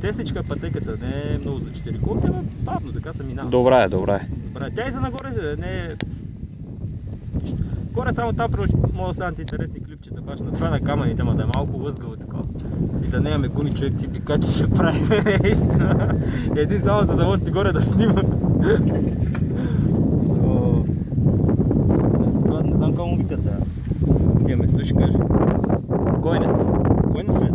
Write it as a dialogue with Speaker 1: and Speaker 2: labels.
Speaker 1: Тесничка е пътеката, не е много за 4 колки, но бавно така се минава.
Speaker 2: Добре.
Speaker 1: Добре, тя и за нагоре не е... Горе само там може да станат интересни клипчета, баш на това на камъните, ама да е малко лъзгаво такова. И да нямаме гуни човек типи, как ще прави, наистина. Един само за да лъсти горе да снима. Това не знам какво му викат тая. Тия место ще кажа. Койнец. Койнец ли?